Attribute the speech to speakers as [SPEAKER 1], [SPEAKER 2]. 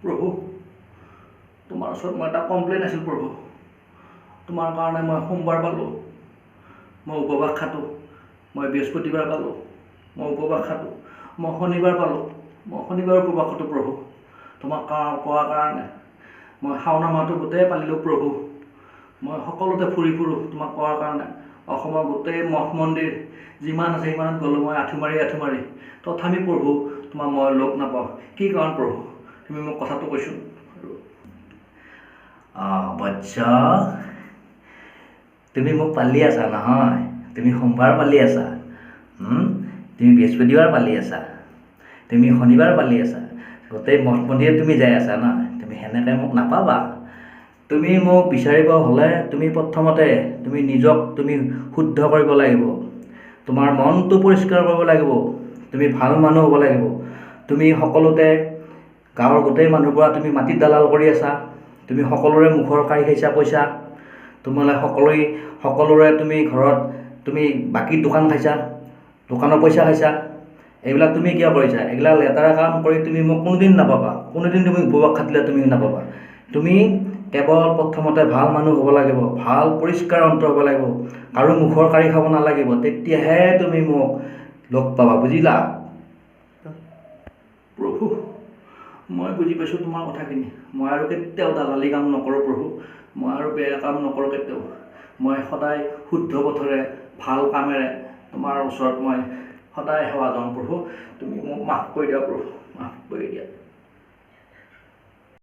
[SPEAKER 1] প্ৰভু, তোমাৰ ওচৰত মই এটা কমপ্লেইন আছিল প্ৰভু। তোমাৰ কাৰণে মই সোমবাৰ পালোঁ, মই উপবাস খালোঁ। মই বৃহস্পতিবাৰ পালোঁ, মই উপবাস খালোঁ। মই শনিবাৰ পালোঁ, মই শনিবাৰ উপবাস খালোঁ প্ৰভু। তোমাক কোৱাৰ কাৰণে মই শাওনা মাহটো গোটেই পালিলোঁ প্ৰভু। মই সকলোতে ফুৰি ফুৰোঁ তোমাক কোৱাৰ কাৰণে। অসমৰ গোটেই মঠ মন্দিৰ যিমান আছে সিমানত গ'লোঁ মই আঁঠু মাৰি। তথাপি প্ৰভু তোমাক মই লগ নাপাওঁ। কি কাৰণ প্ৰভু, তুমি মোক কথাটো কৈছোঁ।
[SPEAKER 2] বৎস, তুমি মোক পালি আছা নহয়? তুমি সোমবাৰ পালি আছা, তুমি বৃহস্পতিবাৰ পালি আছা, তুমি শনিবাৰ পালি আছা, গোটেই মঠ মন্দিৰত তুমি যাই আছা ন? তুমি সেনেকৈ মোক নাপাবা। তুমি মোক বিচাৰিব হ'লে তুমি প্ৰথমতে তুমি নিজক তুমি শুদ্ধ কৰিব লাগিব। তোমাৰ মনটো পৰিষ্কাৰ কৰিব লাগিব। তুমি ভাল মানুহ হ'ব লাগিব। তুমি সকলোতে গাঁৱৰ গোটেই মানুহৰপৰা তুমি মাটিত দালাল কৰি আছা। তুমি সকলোৰে মুখৰ কাঢ়ি খাইছা পইচা। তোমালে সকলোৰে তুমি ঘৰত তুমি বাকী দোকান খাইছা, দোকানৰ পইচা খাইছা। এইবিলাক তুমি কিয় কৰিছা? এইবিলাক লেতেৰা কাম কৰি তুমি মোক কোনোদিন নাপাবা। কোনোদিন তুমি উপবাস খাটিলে তুমি নাপাবা। তুমি কেৱল প্ৰথমতে ভাল মানুহ হ'ব লাগিব, ভাল পৰিষ্কাৰ অন্তৰ হ'ব লাগিব, কাৰো মুখৰ কাঢ়ি খাব নালাগিব। তেতিয়াহে তুমি মোক লগ পাবা, বুজিলা?
[SPEAKER 1] প্ৰভু, মই বুজি পাইছোঁ তোমাৰ কথাখিনি। মই আৰু কেতিয়াও দালালি কাম নকৰোঁ প্ৰভু। মই আৰু বেয়া কাম নকৰোঁ কেতিয়াও। মই সদায় শুদ্ধ পথেৰে ভাল কামেৰে তোমাৰ ওচৰত মই সদায় সেৱা যাওঁ প্ৰভু। তুমি মোক মাফ কৰি দিয়া প্ৰভু, মাফ কৰি দিয়া।